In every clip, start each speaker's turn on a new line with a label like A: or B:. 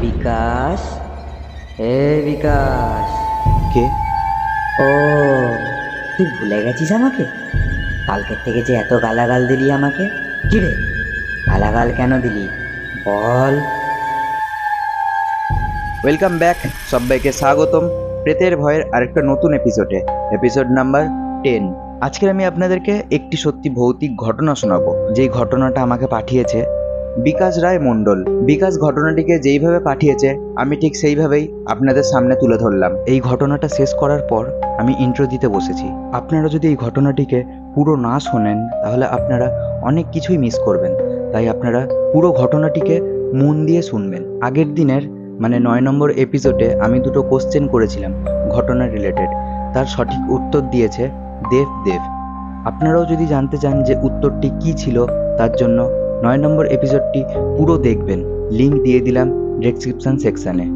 A: বিকাশ, বিকাশ।
B: কে?
A: ও, তুই ভুলে গেছিস আমাকে? কালকের থেকে যে এত গালাগাল দিলি আমাকে। কি রে, গালাগাল কেন দিলি বল?
B: ওয়েলকাম ব্যাক, সবাইকে স্বাগতম প্রেতের ভয়ের আরেকটা নতুন এপিসোড নাম্বার 10। আজকে আমি আপনাদেরকে একটি সত্যি ভৌতিক ঘটনা শোনাবো, যেই ঘটনাটা আমাকে পাঠিয়েছে বিকাশ রায় মণ্ডল। বিকাশ ঘটনাটিকে যেইভাবে পাঠিয়েছে আমি ঠিক সেইভাবেই আপনাদের সামনে তুলে ধরলাম। এই ঘটনাটা শেষ করার পর আমি ইন্ট্রো দিতে বসেছি। আপনারা যদি এই ঘটনাটিকে পুরো না শোনেন তাহলে আপনারা অনেক কিছুই মিস করবেন, তাই আপনারা পুরো ঘটনাটিকে মন দিয়ে শুনবেন। আগের দিনের মানে 9 নম্বর এপিসোডে আমি দুটো কোশ্চেন করেছিলাম ঘটনা রিলেটেড, তার সঠিক উত্তর দিয়েছে দেব। আপনারাও যদি জানতে চান যে উত্তরটি কি ছিল, তার জন্য 9 নম্বর এপিসোডটি পুরো দেখবেন, লিংক দিয়ে দিলাম ডেসক্রিপশন সেকশানে।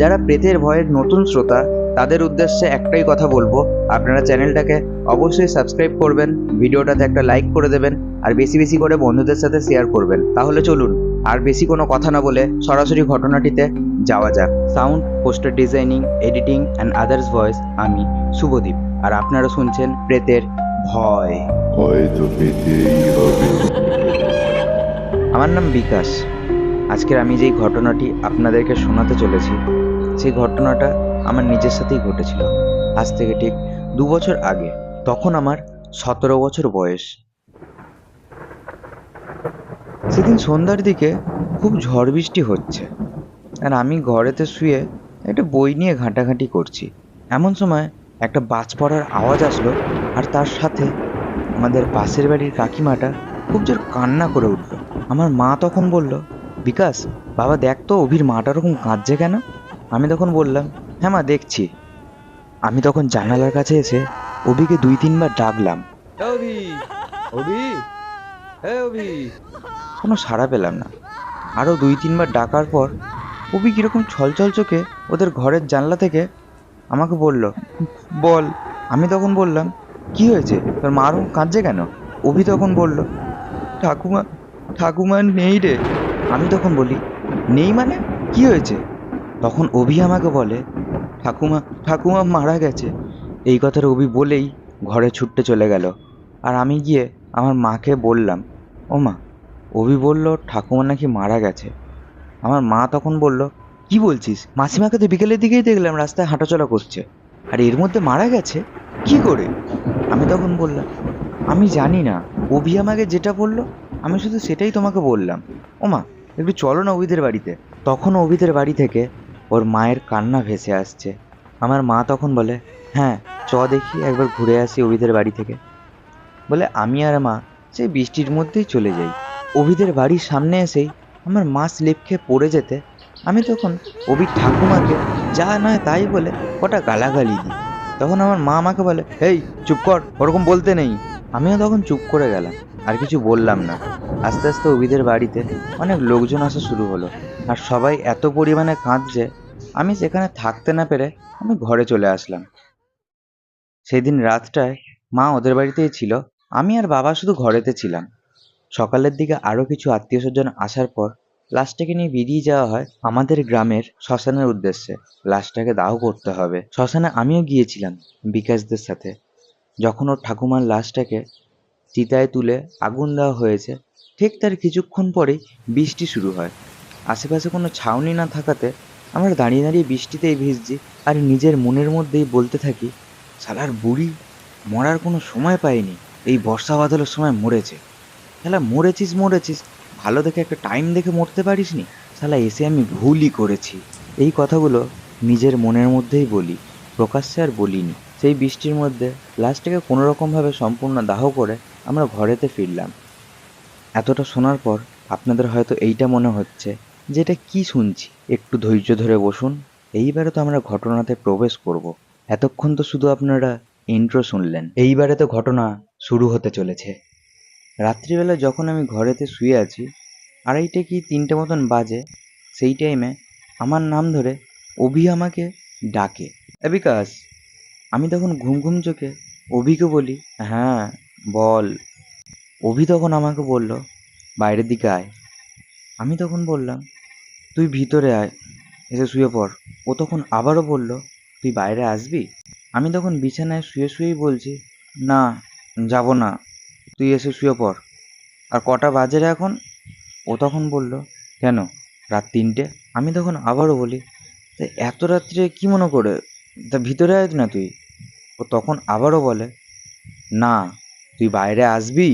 B: যারা প্রেতের ভয়ের নতুন শ্রোতা তাদের উদ্দেশ্যে একটাই কথা বলবো, আপনারা চ্যানেলটাকে অবশ্যই সাবস্ক্রাইব করবেন, ভিডিওটাতে একটা লাইক করে দেবেন আর বেশি বেশি করে বন্ধুদের সাথে শেয়ার করবেন। তাহলে চলুন আর বেশি কোনো কথা না বলে সরাসরি ঘটনাটিতে যাওয়া যাক। Sound, poster designing, editing and others voice আমি শুভদীপ, আর আপনারা শুনছেন প্রেতের ভয়।
C: হয়তো পেতেই হবে।
B: আমার নাম বিকাশ। আজকের আমি যেই ঘটনাটি আপনাদেরকে শোনাতে চলেছি সেই ঘটনাটা আমার নিজের সাথেই ঘটেছিল, আজ থেকে ঠিক 2 বছর আগে। তখন আমার 17 বছর বয়স। সেদিন সন্ধ্যার দিকে খুব ঝড় বৃষ্টি হচ্ছে, আর আমি ঘরেতে শুয়ে একটা বই নিয়ে ঘাঁটাঘাঁটি করছি। এমন সময় একটা বাজ পড়ার আওয়াজ আসলো, আর তার সাথে আমাদের পাশের বাড়ির কাকিমাটা খুব জোর কান্না করে উঠল। আমার মা তখন বলল, বিকাশ বাবা দেখ তো অভির মাটা ওরকম কাঁদছে কেন? আমি তখন বললাম, হ্যাঁ মা দেখছি। আমি তখন জানালার কাছে এসে অভিকে 2-3 বার ডাকলাম, অভি, অভি, অভি। কোনো সাড়া পেলাম না। আরও 2-3 বার ডাকার পর অভি কিরকম ছলছল চোখে ওদের ঘরের জানলা থেকে আমাকে বলল, বল। আমি তখন বললাম, কি হয়েছে, তোর মা ওরকম কাঁদছে কেন? অভি তখন বলল, ঠাকুমা, ঠাকুমা নেই রে। আমি তখন বলি, নেই মানে কি হয়েছে? তখন অভি আমাকে বলে, ঠাকুমা, ঠাকুমা মারা গেছে। এই কথাটা অভি বলেই ঘরে ছুটতে চলে গেল। আর আমি গিয়ে আমার মাকে বললাম, ও মা, অভি বলল ঠাকুমা নাকি মারা গেছে। আমার মা তখন বলল, কি বলছিস? মাসিমাকে তো বিকেলের দিকেই দেখলাম রাস্তায় হাঁটাচলা করছে, আর এর মধ্যে মারা গেছে কি করে? আমি তখন বললাম, আমি জানি না, অভি আমাকে যেটা বললো আমি শুধু সেটাই তোমাকে বললাম। ও মা, একটু চলো না অভিদের বাড়িতে। তখন অভিদের বাড়ি থেকে ওর মায়ের কান্না ভেসে আসছে। আমার মা তখন বলে, হ্যাঁ চ দেখি একবার ঘুরে আসি অভিদের বাড়ি থেকে। বলে আমি আর মা সেই বৃষ্টির মধ্যেই চলে যাই। অভিদের বাড়ির সামনে এসেই আমার মা স্লিপ খেয়ে পড়ে যেতে আমি তখন অভির ঠাকুমাকে যা নয় তাই বলে কটা গালাগালি দিই। তখন আমার মা আমাকে বলে, এই চুপ কর, ওরকম বলতে নেই। আমিও তখন চুপ করে গেলাম, আর কিছু বললাম না। আস্তে আস্তে অভিদের বাড়িতে অনেক লোকজন আসা শুরু হলো, আর সবাই এত পরিমাণে কাঁদছে আমি সেখানে থাকতে না পেরে আমি ঘরে চলে আসলাম। সেদিন রাতটায় মা ওদের বাড়িতেই ছিল, আমি আর বাবা শুধু ঘরেতে ছিলাম। সকালের দিকে আরও কিছু আত্মীয় স্বজন আসার পর লাশটাকে নিয়ে বেরিয়ে যাওয়া হয় আমাদের গ্রামের শ্মশানের উদ্দেশ্যে। লাশটাকে দাহ করতে হবে। শ্মশানে আমিও গিয়েছিলাম বিকাশদের সাথে। যখন ওর ঠাকুমার লাশটাকে চিতায় তুলে আগুন দেওয়া হয়েছে, ঠিক তার কিছুক্ষণ পরেই বৃষ্টি শুরু হয়। আশেপাশে কোনো ছাউনি না থাকাতে আমরা দাঁড়িয়ে দাঁড়িয়ে বৃষ্টিতেই ভিজছি, আর নিজের মনের মধ্যেই বলতে থাকি, শালার বুড়ি মরার কোনো সময় পায়নি, এই বর্ষা বাদলের সময় মরেছে। শালা মরেছিস, ভালো দেখে একটা টাইম দেখে মরতে পারিসনি। শালা এসে আমি ভুলই করেছি। এই কথাগুলো নিজের মনের মধ্যেই বলি, প্রকাশ্যে আর বলিনি। সেই বৃষ্টির মধ্যে লাশটাকে কোনো রকমভাবে সম্পূর্ণ দাহ করে আমরা ঘরেতে ফিরলাম। এতটা শোনার পর আপনাদের হয়তো এইটা মনে হচ্ছে যে এটা কি শুনছি। একটু ধৈর্য ধরে বসুন, এইবারে তো আমরা ঘটনাতে প্রবেশ করব। এতক্ষণ তো শুধু আপনারা ইন্ট্রো শুনলেন, এইবারে তো ঘটনা শুরু হতে চলেছে। রাত্রিবেলা যখন আমি ঘরেতে শুয়ে আছি, 2:30 কি 3টে মতন বাজে, সেই টাইমে আমার নাম ধরে অভি আমাকে ডাকে, এ বিকাশ। আমি তখন ঘুম ঘুম চোখে অভিকে বলি, হ্যাঁ বল। অভি তখন আমাকে বলল, বাইরের দিকে আয়। আমি তখন বললাম, তুই ভিতরে আয়। এসে শুয়ে পড়। ও তখন আবারও বলল, তুই বাইরে আসবি? আমি তখন বিছানায় শুয়ে শুয়েই বলছি, না, যাব না, তুই এসে শুয়ে পড়। আর কটা বাজে রে এখন? ও তখন বলল, কেন, রাত 3টে? আমি তখন আবারও বলি, তা এত রাত্রে কি মনে করে, তা ভিতরে আয় না তুই। ও তখন আবারও বলে, না, তুই বাইরে আসবি।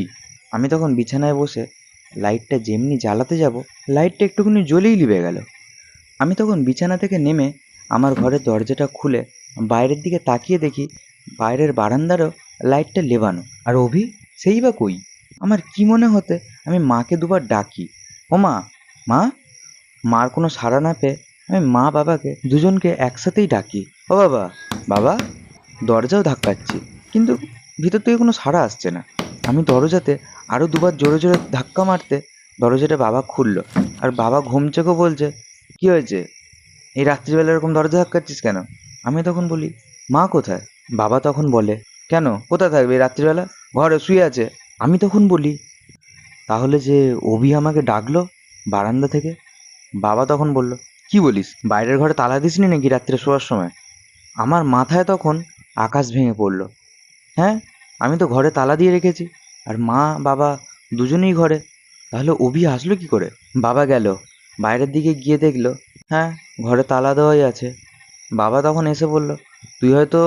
B: আমি তখন বিছানায় বসে লাইটটা যেমনি জ্বালাতে যাব, লাইটটা একটুখানি জ্বলেই লিবে গেল। আমি তখন বিছানা থেকে নেমে আমার ঘরের দরজাটা খুলে বাইরের দিকে তাকিয়ে দেখি বাইরের বারান্দারও লাইটটা লেবানো, আর অভি সেই বা কই। আমার কি মনে হতে আমি মাকে দুবার ডাকি, ও মা, মা। মার কোনো সাড়া না পেয়ে আমি মা বাবাকে দুজনকে একসাথেই ডাকি, ও বাবা, বাবা। দরজাও ধাক্কাচ্ছি, কিন্তু ভিতর থেকে কোনো সাড়া আসছে না। আমি দরজাতে আরও দুবার জোরে জোরে ধাক্কা মারতে দরজাটা বাবা খুললো, আর বাবা ঘুম চোখে বলছে, কি হয়েছে, এই রাত্রিবেলা এরকম দরজা ধাক্কাচ্ছিস কেন? আমি তখন বলি, মা কোথায়? বাবা তখন বলে, কেন, কোথায় থাকবে এই রাত্রিবেলা, ঘরে শুয়ে আছে। আমি তখন বলি, তাহলে যে অভি আমাকে ডাকলো বারান্দা থেকে? বাবা তখন বলল, কি বলিস, বাইরের ঘরে তালা দিসনি নাকি রাত্রে শোয়ার সময়? আমার মাথায় তখন আকাশ ভেঙে পড়লো। হ্যাঁ, আমি তো ঘরে তালা দিয়ে রেখেছি, আর মা বাবা দুজনেই ঘরে, তাহলে অভি আসলো কি করে? বাবা গেল বাইরের দিকে, গিয়ে দেখলো, হ্যাঁ, ঘরে তালা দেওয়াই আছে। বাবা তখন এসে বলল, তুই হয়তো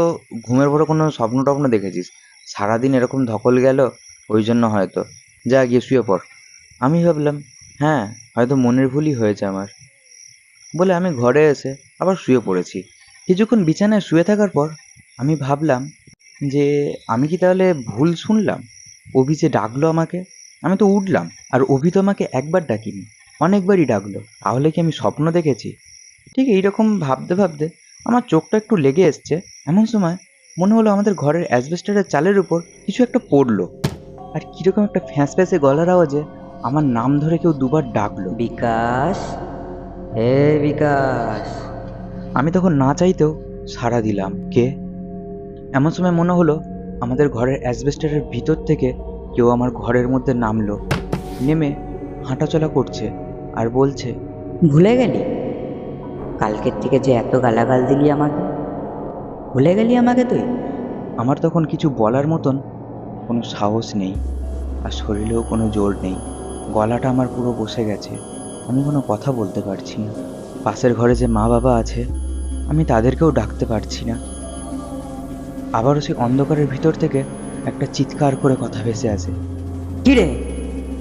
B: ঘুমের পরে কোনো স্বপ্ন টপ্ন দেখেছিস, সারাদিন এরকম ধকল গেল, ওই জন্য হয়তো, যা গিয়ে শুয়ে পড়। আমি ভাবলাম, হ্যাঁ, হয়তো মনের ভুলই হয়েছে আমার, বলে আমি ঘরে এসে আবার শুয়ে পড়েছি। কিছুক্ষণ বিছানায় শুয়ে থাকার পর আমি ভাবলাম যে আমি কি তাহলে ভুল শুনলাম? অভি যে ডাকলো আমাকে, আমি তো উঠলাম, আর অভি তো আমাকে একবার ডাকিনি, অনেকবারই ডাকলো, তাহলে কি আমি স্বপ্ন দেখেছি? ঠিক এইরকম ভাবতে ভাবতে আমার চোখটা একটু লেগে এসছে। এমন সময় মনে হলো আমাদের ঘরের অ্যাসবেস্টারের চালের উপর কিছু একটা পড়লো, আর কিরকম একটা ফ্যাঁস ফ্যাঁসে গলার আওয়াজে আমার নাম ধরে কেউ দুবার ডাকলো।
A: বিকাশ, হে বিকাশ।
B: আমি তখন না চাইতেও সাড়া দিলাম, কে? এমন সময় মনে হলো আমাদের ঘরের অ্যাসবেস্টারের ভিতর থেকে কেউ আমার ঘরের মধ্যে নামলো, নেমে হাঁটাচলা করছে আর বলছে,
A: ভুলে গেলি কালকের থেকে যে এত গালাগাল দিলি আমাকে? ভুলে গেলি আমাকে তুই?
B: আমার তখন কিছু বলার মতন কোনো সাহস নেই, আর শরীরেও কোনো জোর নেই, গলাটা আমার পুরো বসে গেছে, আমি কোনো কথা বলতে পারছি না। পাশের ঘরে যে মা বাবা আছে আমি তাদেরকেও ডাকতে পারছি না। আবারও সেই অন্ধকারের ভিতর থেকে একটা চিৎকার করে কথা ভেসে আসে,
A: কি রে,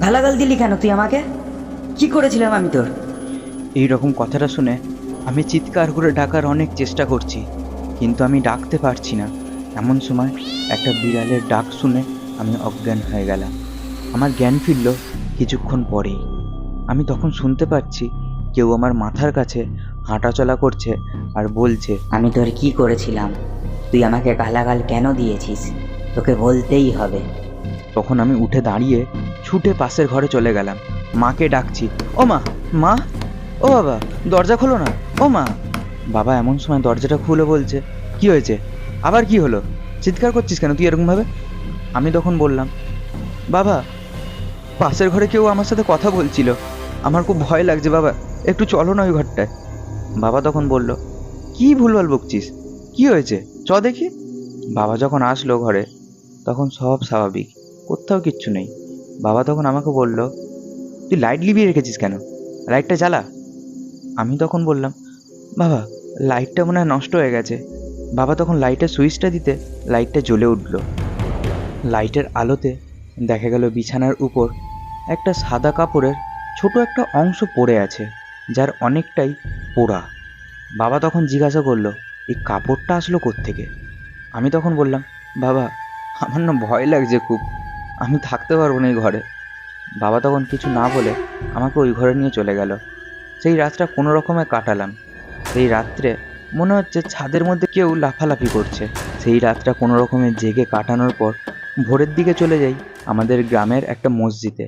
A: গালাগাল দিলি কেন তুই আমাকে? কি করেছিলাম আমি তোর?
B: এই রকম কথাটা শুনে আমি চিৎকার করে ডাকার অনেক চেষ্টা করছি, কিন্তু আমি ডাকতে পারছি না। এমন সময় একটা বিড়ালের ডাক শুনে আমি অজ্ঞান হয়ে গেলাম। আমার জ্ঞান ফিরল কিছুক্ষণ পরেই। আমি তখন শুনতে পাচ্ছি কেউ আমার মাথার কাছে হাঁটাচলা করছে আর বলছে,
A: আমি তোর কি করেছিলাম? তুই আমাকে গালাগাল কেন দিয়েছিস? তোকে বলতেই হবে।
B: তখন আমি উঠে দাঁড়িয়ে ছুটে পাশের ঘরে চলে গেলাম, মাকে ডাকছি, ও মা, মা, ও বাবা, দরজা খোলো না, ও মা। বাবা এমন সময় দরজাটা খুলে বলছে, কি হয়েছে, আবার কি হলো, চিৎকার করছিস কেন তুই এরকম ভাবে? আমি তখন বললাম, বাবা, পাশের ঘরে কেউ আমার সাথে কথা বলছিল, আমার খুব ভয় লাগছে বাবা, একটু চলো না ওই ঘরটায়। বাবা তখন বলল, কি ভুলভাল বকছিস, কি হয়েছে, চ দেখি। বাবা যখন আসলো ঘরে তখন সব স্বাভাবিক, কোথাও কিচ্ছু নেই। বাবা তখন আমাকে বলল, তুই লাইট লিভিয়ে রেখেছিস কেন, লাইটটা জ্বালা। আমি তখন বললাম, বাবা, লাইটটা মনে হয় নষ্ট হয়ে গেছে। বাবা তখন লাইটের সুইচটা দিতে লাইটটা জ্বলে উঠল। লাইটের আলোতে দেখা গেল বিছানার উপর একটা সাদা কাপড়ের ছোট একটা অংশ পড়ে আছে, যার অনেকটাই পোড়া। বাবা তখন জিজ্ঞাসা করলো, এই কাপড়টা আসলো কোত্থেকে? আমি তখন বললাম, বাবা, আমার না ভয় লাগছে খুব, আমি থাকতে পারবো না এই ঘরে। বাবা তখন কিছু না বলে আমাকে ওই ঘরে নিয়ে চলে গেল। সেই রাতটা কোনো রকমে কাটালাম। সেই রাত্রে মনে হচ্ছে ছাদের মধ্যে কেউ লাফালাফি করছে। সেই রাতটা কোনো রকমে জেগে কাটানোর পর ভোরের দিকে চলে যাই আমাদের গ্রামের একটা মসজিদে।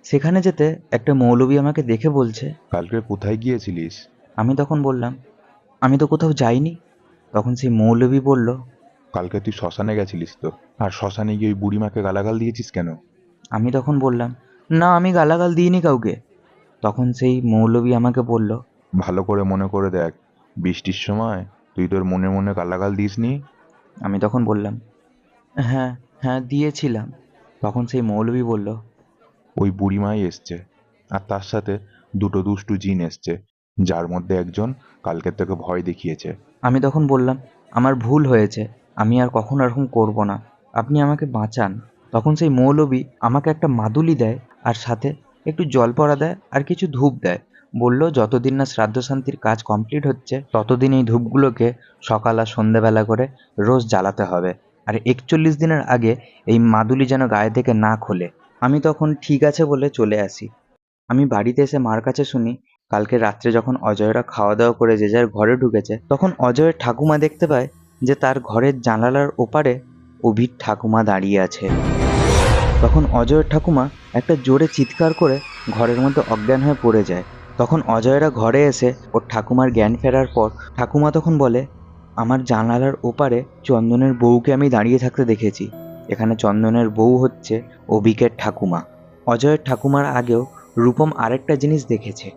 B: সেখানে যেতে একটা মৌলবি আমাকে দেখে বলছে,
C: কালকে কোথায় গিয়েছিলিস?
B: আমি তখন বললাম, আমি তো কোথাও যাইনি। তখন সেই মৌলবি বলল,
C: কালকে তুই শ্মশানে গেছিলিস তো, আর শ্মশানে গিয়ে ওই বুড়িমাকে গালাগাল দিয়েছিস কেন?
B: আমি তখন বললাম, না, আমি গালাগাল দিইনি কাউকে। তখন সেই মৌলবি আমাকে বলল,
C: ভালো করে মনে করে দেখ, বৃষ্টির সময় তুই তোর মনে মনে গালাগাল দিসনি?
B: আমি তখন বললাম, হ্যাঁ হ্যাঁ দিয়েছিলাম। তখন সেই মৌলবি বলল,
C: ওই বুড়িমাই এসছে, আর তার সাথে দুটো দুষ্টু জিন এসছে, যার মধ্যে একজন কালকে তোকে ভয় দেখিয়েছে।
B: আমি তখন বললাম, আমার ভুল হয়েছে, আমি আর কখনো এরকম করব না, আপনি আমাকে বাঁচান। তখন সেই মৌলবি আমাকে একটা মাদুলি দেয়, আর সাথে একটু জল পড়া দেয় আর কিছু ধূপ দেয়। বলল যতদিন না শ্রাদ্ধ শান্তির কাজ কমপ্লিট হচ্ছে ততদিন এই ধূপগুলোকে সকাল আর সন্ধেবেলা করে রোজ জ্বালাতে হবে, আর 41 দিনের আগে এই মাদুলি যেন গায়ে থেকে না খোলে। আমি তখন ঠিক আছে বলে চলে আসি। আমি বাড়িতে এসে মার কাছে শুনি, কালকে রাত্রে যখন অজয়রা খাওয়া দাওয়া করে যে যার ঘরে ঢুকেছে, তখন অজয়ের ঠাকুমা দেখতে পায় যে তার ঘরের জানালার ওপারে অভির ঠাকুমা দাঁড়িয়ে আছে। তখন অজয়ের ঠাকুমা একটা জোরে চিৎকার করে ঘরের মধ্যে অজ্ঞান হয়ে পড়ে যায়। তখন অজয়েরা ঘরে এসে ওর ঠাকুমার জ্ঞান ফেরার পর ঠাকুমা তখন বলে, আমার জানালার ওপারে চন্দনের বউকে আমি দাঁড়িয়ে থাকতে দেখেছি। এখানে চন্দনের বউ হচ্ছে অভিকের ঠাকুমা। অজয়ের ঠাকুমার আগেও রূপম আরেকটা জিনিস দেখেছে।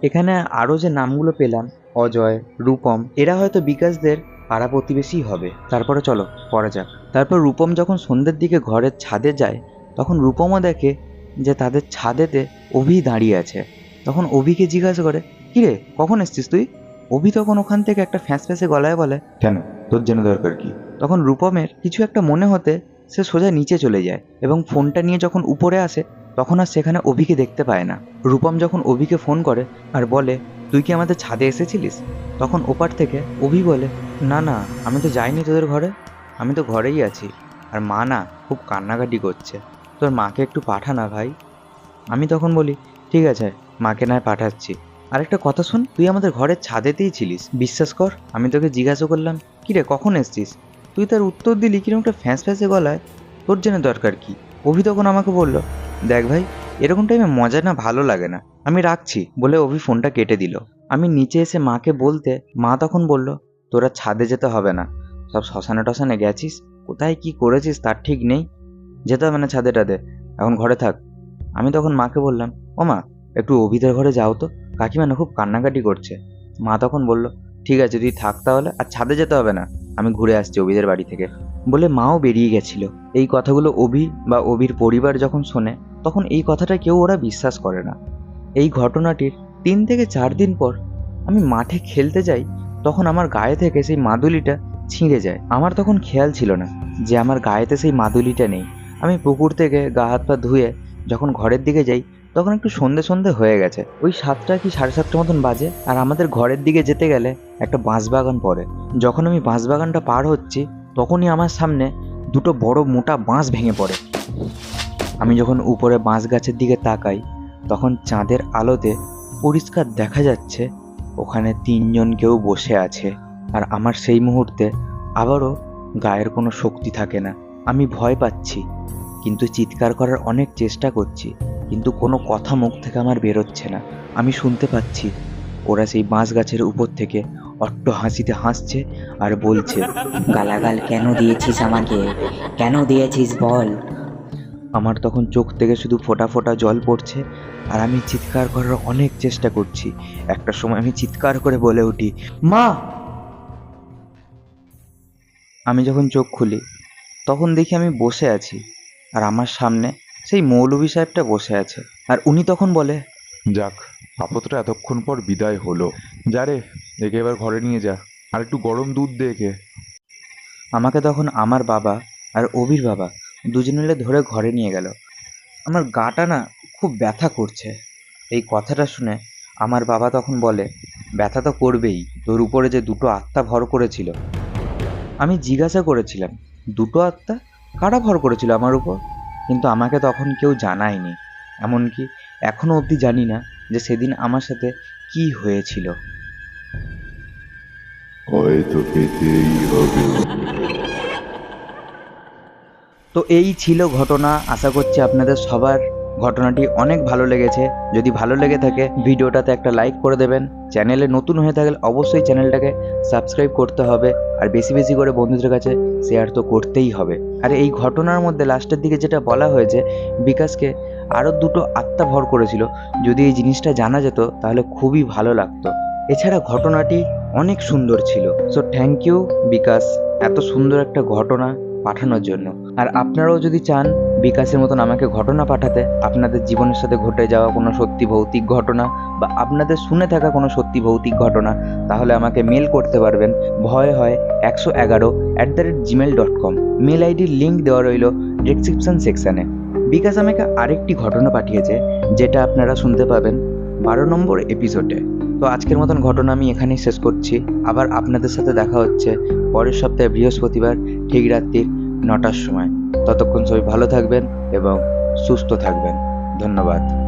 B: এখানে আরও যে নামগুলো পেলাম, অজয়, রূপম, এরা হয়তো বিকাশদের পাড়া প্রতিবেশী হবে। তারপরে চলো পরে যাক। তারপর রূপম যখন সন্ধ্যের দিকে ঘরের ছাদে যায়, তখন রূপমও দেখে যে তাদের ছাদেতে অভি দাঁড়িয়ে আছে। তখন অভিকে জিজ্ঞাসা করে, কিরে কখন এসছিস তুই? অভি তখন ওখান থেকে একটা ফ্যাঁসে গলায় বলে,
C: কেন, তোর জেনে দরকার কি?
B: তখন রূপমের কিছু একটা মনে হতে সে সোজা নিচে চলে যায় এবং ফোনটা নিয়ে যখন উপরে আসে তখন আর সেখানে অভিকে দেখতে পায় না। রূপম যখন অভিকে ফোন করে আর বলে, তুই কি আমাদের ছাদে এসেছিলিস? তখন ওপার থেকে অভি বলে, না না, আমি তো যাইনি তোদের ঘরে, আমি তো ঘরেই আছি। আর মা না খুব কান্নাকাটি করছে, তোর মাকে একটু পাঠা না ভাই। আমি তখন বলি, ঠিক আছে, মাকে নয় পাঠাচ্ছি। আরেকটা কথা শোন, তুই আমাদের ঘরের ছাদেতেই ছিলিস, বিশ্বাস কর। আমি তোকে জিজ্ঞাসা করলাম, কিরে কখন এসছিস? তুই তার উত্তর দিলি কিরকম একটা ফ্যাঁসে গলায়, তোর জন্য দরকার কি? অভি তখন আমাকে বলল, দেখ ভাই, এরকম টাইমে মজা না ভালো লাগে না, আমি রাখছি বলে অভি ফোনটা কেটে দিল। আমি নিচে এসে মাকে বলতে মা তখন বলল, তোরা ছাদে যেতে হবে না, সব শ্মশানে টশানে গেছিস, কোথায় কি করেছিস তার ঠিক নেই, যেতে হবে না ছাদে টাদে, এখন ঘরে থাক। আমি তখন মাকে বললাম, ও মা, একটু অভিদের ঘরে যাও তো, কাকিমা না খুব কান্নাকাটি করছে। মা তখন বলল, ঠিক আছে তুই থাক তাহলে, আর ছাদে যেতে হবে না, আমি ঘুরে আসছি অভিদের বাড়ি থেকে, বলে মাও বেরিয়ে গেছিল। এই কথাগুলো অভি বা অভির পরিবার যখন শোনে তখন এই কথাটা কেউ ওরা বিশ্বাস করে না। এই ঘটনাটির 3 থেকে 4 দিন পর আমি মাঠে খেলতে যাই, তখন আমার গায়ে থেকে সেই মাদুলিটা ছিঁড়ে যায়। আমার তখন খেয়াল ছিল না যে আমার গায়েতে সেই মাদুলিটা নেই। আমি পুকুর থেকে গা হাত পা ধুয়ে যখন ঘরের দিকে যাই তখন একটু সন্ধে সন্ধে হয়ে গেছে, ওই 7টা কি 7:30 মতন বাজে। আর আমাদের ঘরের দিকে যেতে গেলে একটা বাঁশবাগান পড়ে। যখন আমি বাঁশবাগানটা পার হচ্ছি তখনই আমার সামনে দুটো বড় মোটা বাঁশ ভেঙে পড়ে। আমি যখন উপরে বাঁশ গাছের দিকে তাকাই তখন চাঁদের আলোতে পরিষ্কার দেখা যাচ্ছে ওখানে 3 জন কেউ বসে আছে। আর আমার সেই মুহূর্তে আবারও গায়ের কোনো শক্তি থাকে না, আমি ভয় পাচ্ছি, কিন্তু চিৎকার করার অনেক চেষ্টা করছি, কিন্তু কোনো কথা মুখ থেকে আমার বেরোচ্ছে না। আমি শুনতে পাচ্ছি ওরা সেই বাঁশ গাছের উপর থেকে অট্ট হাসিতে হাসছে আর বলছে,
A: গালাগাল কেন দিয়েছিস আমাকে? কেন দিয়েছিস বল?
B: আমার তখন চোখ থেকে শুধু ফোঁটা ফোঁটা জল পড়ছে আর আমি চিৎকার করার অনেক চেষ্টা করছি। একটা সময় আমি চিৎকার করে বলে উঠি, মা! আমি যখন চোখ খুলি তখন দেখি আমি বসে আছি আর আমার সামনে সেই মৌলভী সাহেবটা বসে আছে। আর উনি তখন বলে,
C: যাক, আপদটা এতক্ষণ পর বিদায় হলো। যা রে, একে এবার ঘরে নিয়ে যা, আর একটু গরম দুধ দে একে।
B: আমাকে তখন আমার বাবা আর অভির বাবা দুজন মিলে ধরে ঘরে নিয়ে গেল। আমার গাটা না খুব ব্যথা করছে। এই কথাটা শুনে আমার বাবা তখন বলে, ব্যথা তো করবেই, তোর উপরে যে দুটো আত্মা ভর করেছিল। আমি জিজ্ঞাসা করেছিলাম, দুটো আত্মা কারা ভর করেছিল আমার উপর? কিন্তু আমাকে তখন কেউ জানায়নি, এমনকি এখনো অবধি জানি না যে সেদিন আমার সাথে কি হয়েছিল।
D: হয়তো পেতেই হবে।
B: তো এই ছিল ঘটনা। আশা করছি আপনাদের সবার ঘটনাটি অনেক ভালো লেগেছে। যদি ভালো লেগে থাকে ভিডিওটাতে একটা লাইক করে দেবেন। চ্যানেলে নতুন হয়ে থাকলে অবশ্যই চ্যানেলটাকে সাবস্ক্রাইব করতে হবে, আর বেশি বেশি করে বন্ধুদের কাছে শেয়ার তো করতেই হবে। আর এই ঘটনার মধ্যে লাস্টের দিকে যেটা বলা হয়েছে, বিকাশকে আরও দুটো আত্মা ভর করেছিল, যদি এই জিনিসটা জানা যেত তাহলে খুবই ভালো লাগতো। এছাড়া ঘটনাটি অনেক সুন্দর ছিল। সো থ্যাংক ইউ বিকাশ, এত সুন্দর একটা ঘটনা পাঠানোর জন্য। আর আপনারাও যদি চান বিকাশের মতন আমাকে ঘটনা পাঠাতে, আপনাদের জীবনের সাথে ঘটে যাওয়া কোনো সত্যি ভৌতিক ঘটনা বা আপনাদের শুনে থাকা কোনো সত্যি ভৌতিক ঘটনা, তাহলে আমাকে মেল করতে পারবেন ভয় হয় 111@gmail.com। মেল আইডির লিঙ্ক দেওয়া রইল ডেসক্রিপশন সেকশানে। বিকাশ আমাকে আরেকটি ঘটনা পাঠিয়েছে, যেটা আপনারা শুনতে পাবেন 12 নম্বর এপিসোডে। তো আজকের মতন ঘটনা আমি এখানেই শেষ করছি। আবার আপনাদের সাথে দেখা হচ্ছে পরের সপ্তাহে বৃহস্পতিবার ঠিক রাত্রি 9টার সময়। ততক্ষণ সবাই ভালো থাকবেন এবং সুস্থ থাকবেন। ধন্যবাদ।